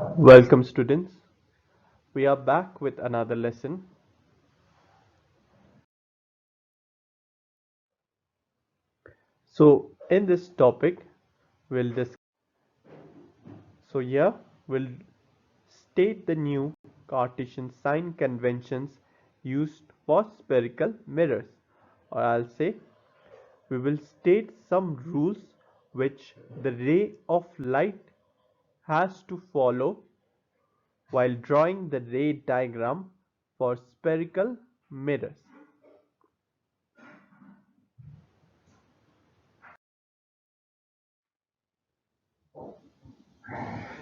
Welcome students. We are back with another lesson. So in this topic we'll discuss here we'll state the new Cartesian sign conventions used for spherical mirrors, or I'll say we will state some rules which the ray of light has to follow while drawing the ray diagram for spherical mirrors.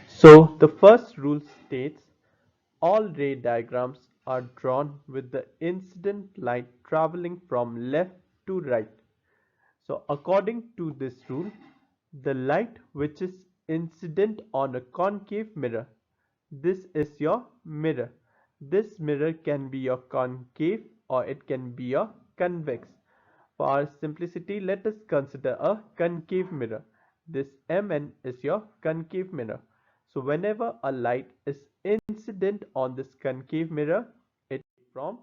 So the first rule states all ray diagrams are drawn with the incident light traveling from left to right. So according to this rule, the light which is incident on a concave mirror, this is your mirror. This mirror can be your concave or it can be your convex. For our simplicity, let us consider a concave mirror. This Mn is your concave mirror. So whenever a light is incident on this concave mirror, it from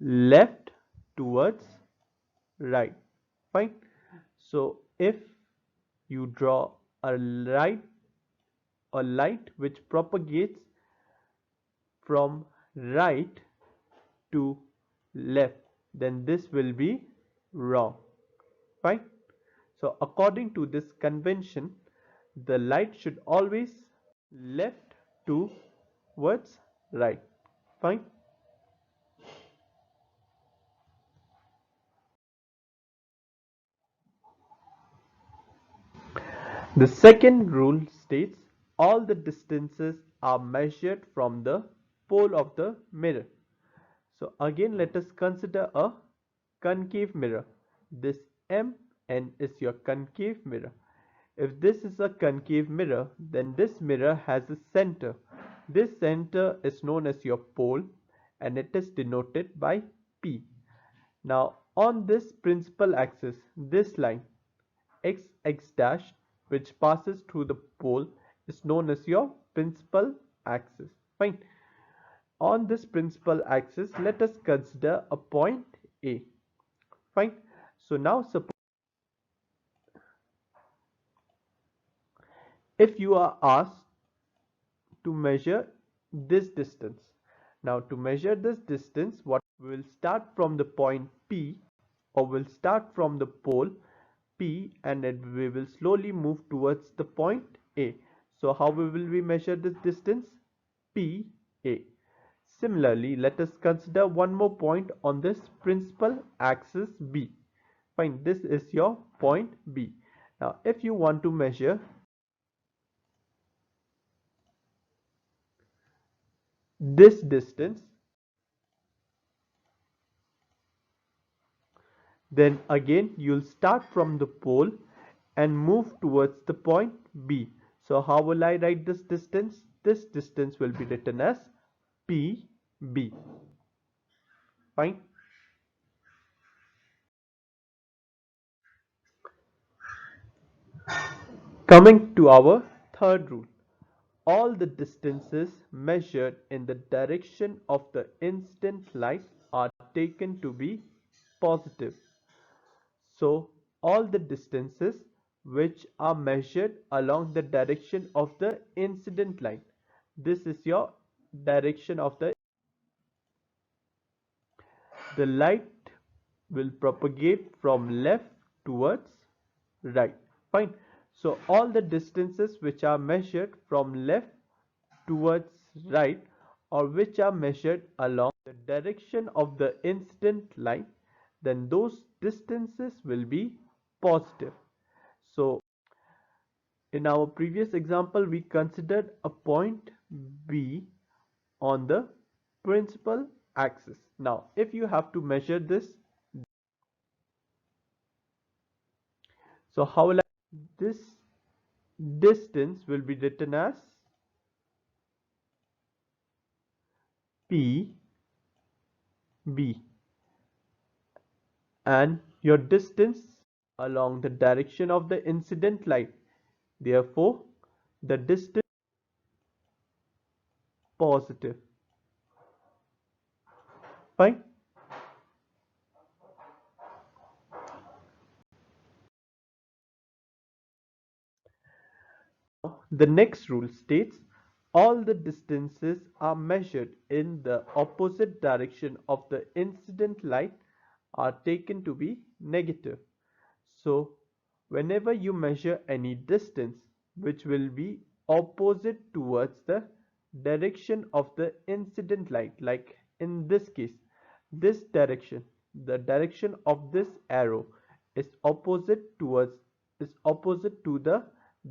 left towards right. Fine. So if you draw a light which propagates from right to left, then this will be wrong. Fine. So according to this convention, the light should always left towards right. Fine. The second rule states all the distances are measured from the pole of the mirror. So again let us consider a concave mirror. This Mn is your concave mirror. If this is a concave mirror, then this mirror has a center. This center is known as your pole and it is denoted by P. Now on this principal axis, this line x dash which passes through the pole is known as your principal axis. Fine. On this principal axis, let us consider a point A. Fine. So now suppose if you are asked to measure this distance. Now to measure this distance, what we will start from the point P, or we'll start from the pole P, and then we will slowly move towards the point A. So how will we measure this distance? P A. Similarly, let us consider one more point on this principal axis B. Fine, this is your point B. Now if you want to measure this distance, then again you'll start from the pole and move towards the point B. So how will I write this distance? This distance will be written as PB. Fine. Coming to our third rule. All the distances measured in the direction of the incident light are taken to be positive. So all the distances which are measured along the direction of the incident line. This is your direction of the light will propagate from left towards right. Fine. So all the distances which are measured from left towards right, or which are measured along the direction of the incident line, then those distances will be positive. So in our previous example, we considered a point B on the principal axis. Now, if you have to measure this, so how will this distance will be written as PB, and your distance along the direction of the incident light Therefore, the distance positive. Fine. The next rule states all the distances are measured in the opposite direction of the incident light are taken to be negative. So, whenever you measure any distance which will be opposite towards the direction of the incident light, like in this case, this direction, the direction of this arrow is opposite towards is opposite to the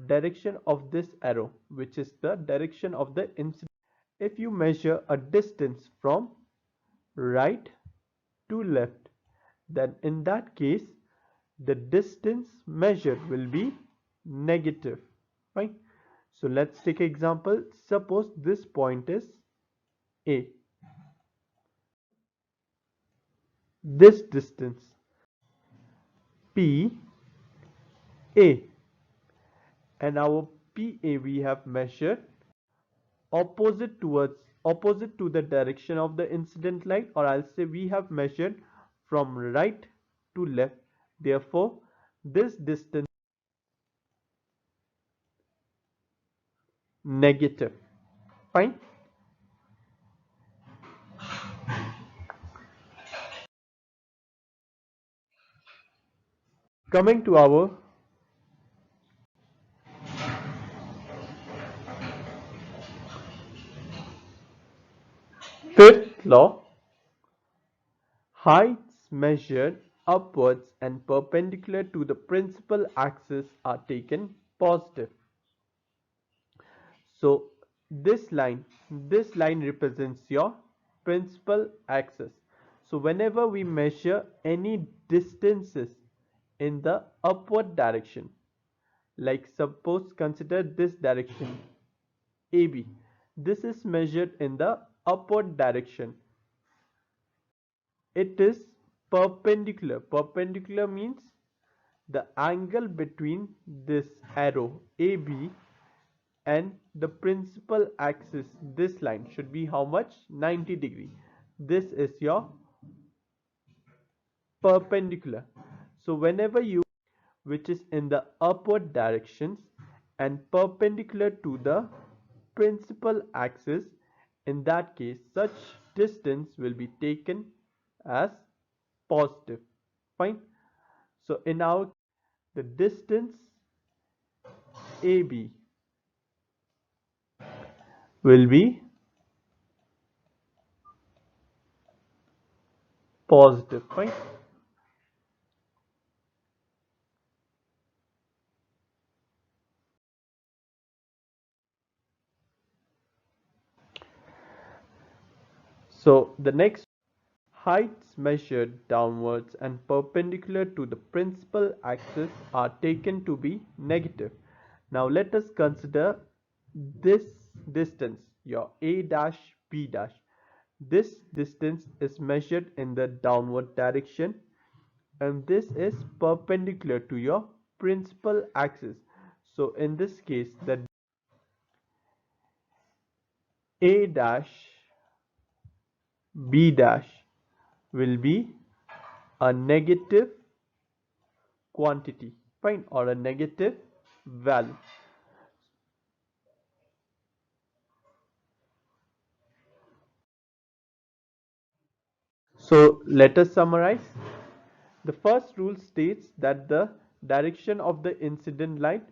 direction of this arrow, which is the direction of the incident. If you measure a distance from right to left, then in that case the distance measured will be negative. Right? So let's take an example. Suppose this point is A. This distance P A, and our PA we have measured opposite to the direction of the incident light, or I'll say we have measured from right to left. Therefore, this distance negative. Fine. Coming to our fifth law, heights measured upwards and perpendicular to the principal axis are taken positive. So this line represents your principal axis. So whenever we measure any distances in the upward direction, like suppose consider this direction AB, this is measured in the upward direction. It is perpendicular. Perpendicular means the angle between this arrow AB and the principal axis, this line should be how much? 90 degree. This is your perpendicular. So whenever you which is in the upward directions and perpendicular to the principal axis, in that case such distance will be taken as positive. Fine. So in our the distance AB will be positive. Fine. So the next, heights measured downwards and perpendicular to the principal axis are taken to be negative. Now let us consider this distance, your A dash B dash. This distance is measured in the downward direction and this is perpendicular to your principal axis. So in this case, the A dash B dash will be a negative quantity, fine, or a negative value. So let us summarize. The first rule states that the direction of the incident light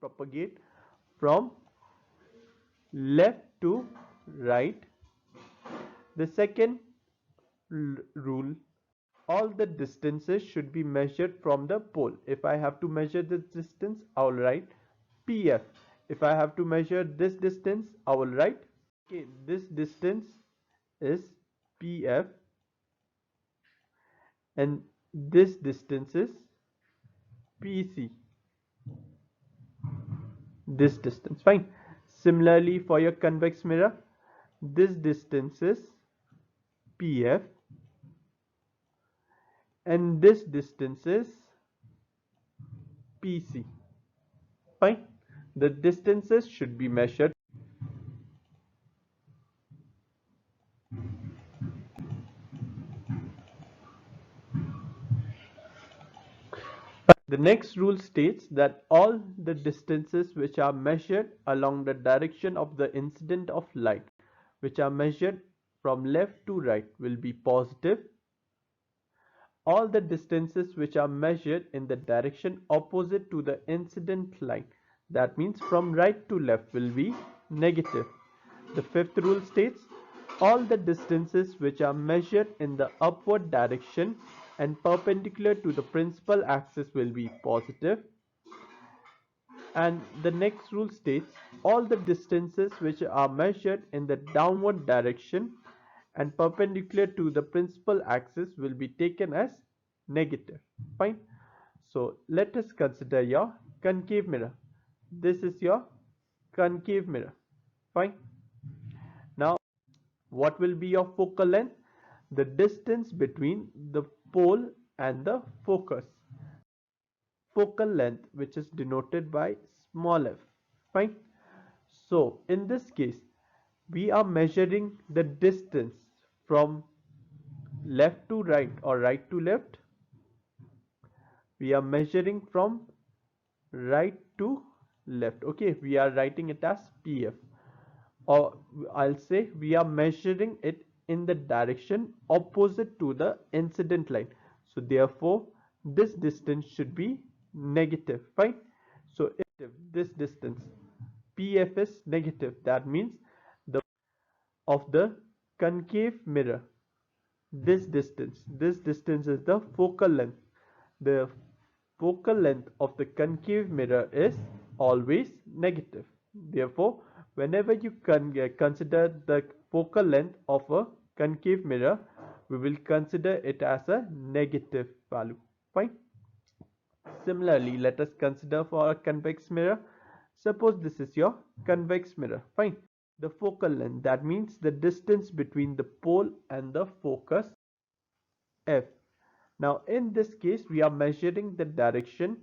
propagate from left to right. The second rule, all the distances should be measured from the pole. If I have to measure this distance, I will write PF. If I have to measure this distance, I will write okay, this distance is PF and this distance is PC. This distance, fine. Similarly, for your convex mirror, this distance is PF and this distance is PC. Fine. The distances should be measured. The next rule states that all the distances which are measured along the direction of the incident of light, which are measured from left to right, will be positive. All the distances which are measured in the direction opposite to the incident line, that means from right to left, will be negative. The fifth rule states all the distances which are measured in the upward direction and perpendicular to the principal axis will be positive. And the next rule states all the distances which are measured in the downward direction and perpendicular to the principal axis will be taken as negative. Fine. So let us consider your concave mirror. This is your concave mirror. Fine. Now, what will be your focal length? The distance between the pole and the focus. Focal length, which is denoted by small f. Fine. So in this case, we are measuring the distance from left to right or right to left. We are measuring from right to left. Okay, we are writing it as PF, or I'll say we are measuring it in the direction opposite to the incident line. So therefore, this distance should be negative. Fine. So if this distance PF is negative, that means the of the concave mirror, this distance is the focal length. The focal length of the concave mirror is always negative. Therefore, whenever you consider the focal length of a concave mirror, we will consider it as a negative value. Fine. Similarly, let us consider for a convex mirror. Suppose this is your convex mirror. Fine. The focal length, that means the distance between the pole and the focus, f. Now in this case, we are measuring the direction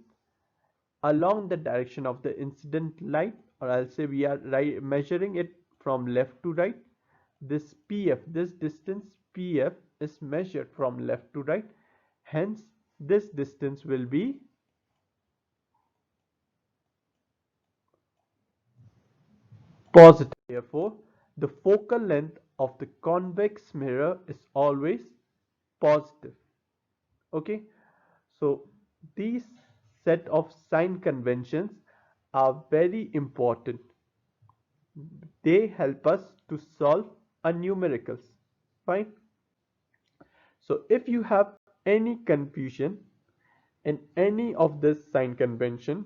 along the direction of the incident light, or I'll say we are measuring it from left to right. This PF, this distance PF is measured from left to right. Hence, this distance will be positive. Therefore, the focal length of the convex mirror is always positive. Okay, so these set of sign conventions are very important. They help us to solve a numericals. Fine. So if you have any confusion in any of this sign convention,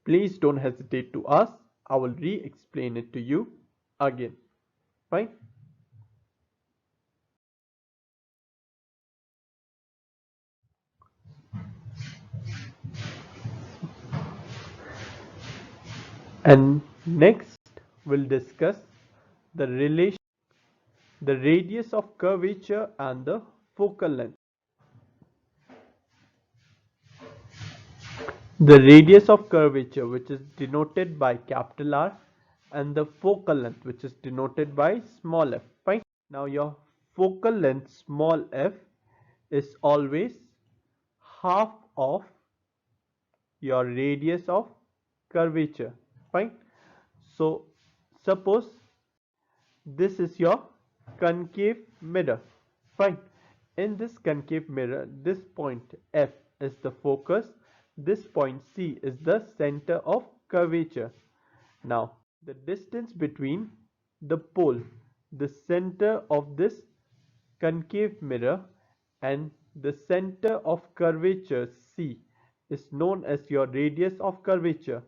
please don't hesitate to ask. I will re-explain it to you again. Fine. And next we'll discuss the relation, the radius of curvature and the focal length. The radius of curvature, which is denoted by capital R, and the focal length, which is denoted by small f. Fine. Now your focal length small f is always half of your radius of curvature. Fine. So suppose this is your concave mirror. Fine. In this concave mirror, this point F is the focus, this point C is the center of curvature. Now, the distance between the pole, the center of this concave mirror, and the center of curvature C is known as your radius of curvature,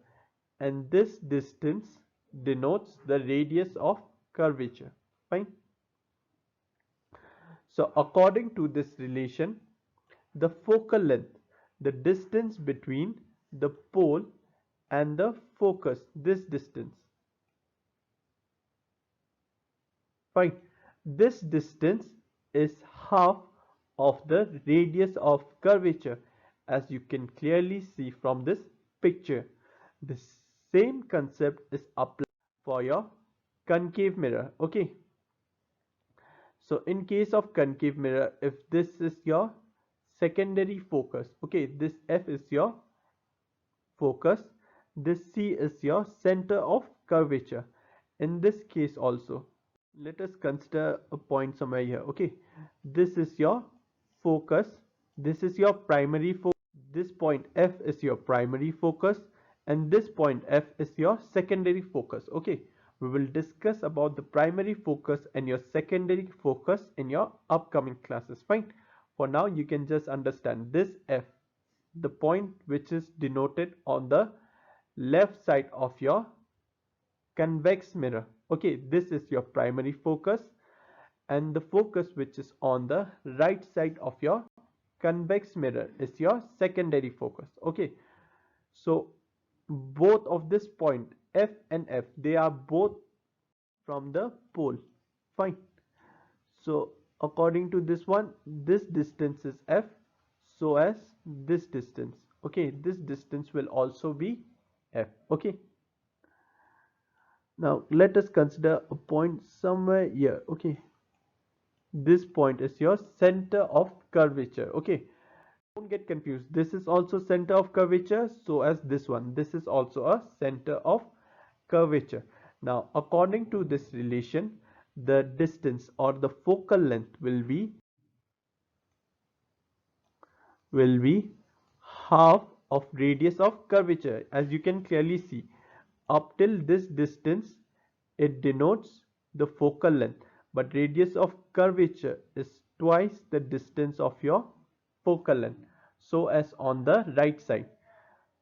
and this distance denotes the radius of curvature. Fine. So according to this relation, the focal length, the distance between the pole and the focus, this distance. Fine. This distance is half of the radius of curvature, as you can clearly see from this picture. The same concept is applied for your concave mirror. Okay. So in case of concave mirror, if this is your secondary focus, okay, this F is your focus, this C is your center of curvature. In this case also, let us consider a point somewhere here. Okay, this is your focus, this is your primary focus, this point F is your primary focus, and this point F is your secondary focus. Okay, we will discuss about the primary focus and your secondary focus in your upcoming classes. Fine, for now you can just understand this F, the point which is denoted on the left side of your convex mirror. Okay, this is your primary focus, and the focus which is on the right side of your convex mirror is your secondary focus. Okay, so both of this point F and F, they are both from the pole. Fine. So according to this one, this distance is F, so as this distance. Okay, this distance will also be F. Okay, now let us consider a point somewhere here. Okay, this point is your center of curvature. Okay, don't get confused, this is also center of curvature, so as this one, this is also a center of curvature. Now according to this relation, the distance or the focal length will be half of radius of curvature. As you can clearly see, up till this distance it denotes the focal length, but radius of curvature is twice the distance of your focal length. So as on the right side,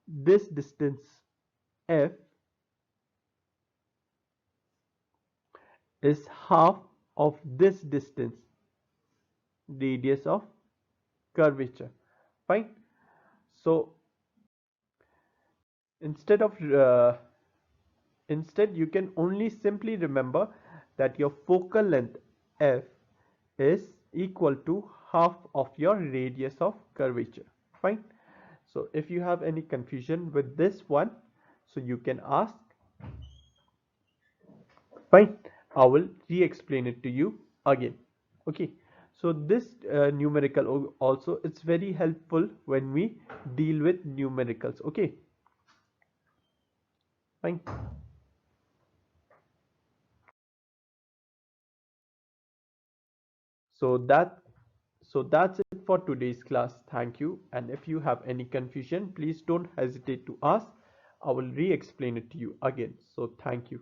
this distance F is half of this distance, radius of curvature. Fine. So instead of instead, you can only simply remember that your focal length F is equal to half of your radius of curvature. Fine. So if you have any confusion with this one, so you can ask. Fine. I will re-explain it to you again. Okay. So this numerical also, it's very helpful when we deal with numericals. Okay. Fine. So that's it for today's class. Thank you. And if you have any confusion, please don't hesitate to ask. I will re-explain it to you again. So thank you.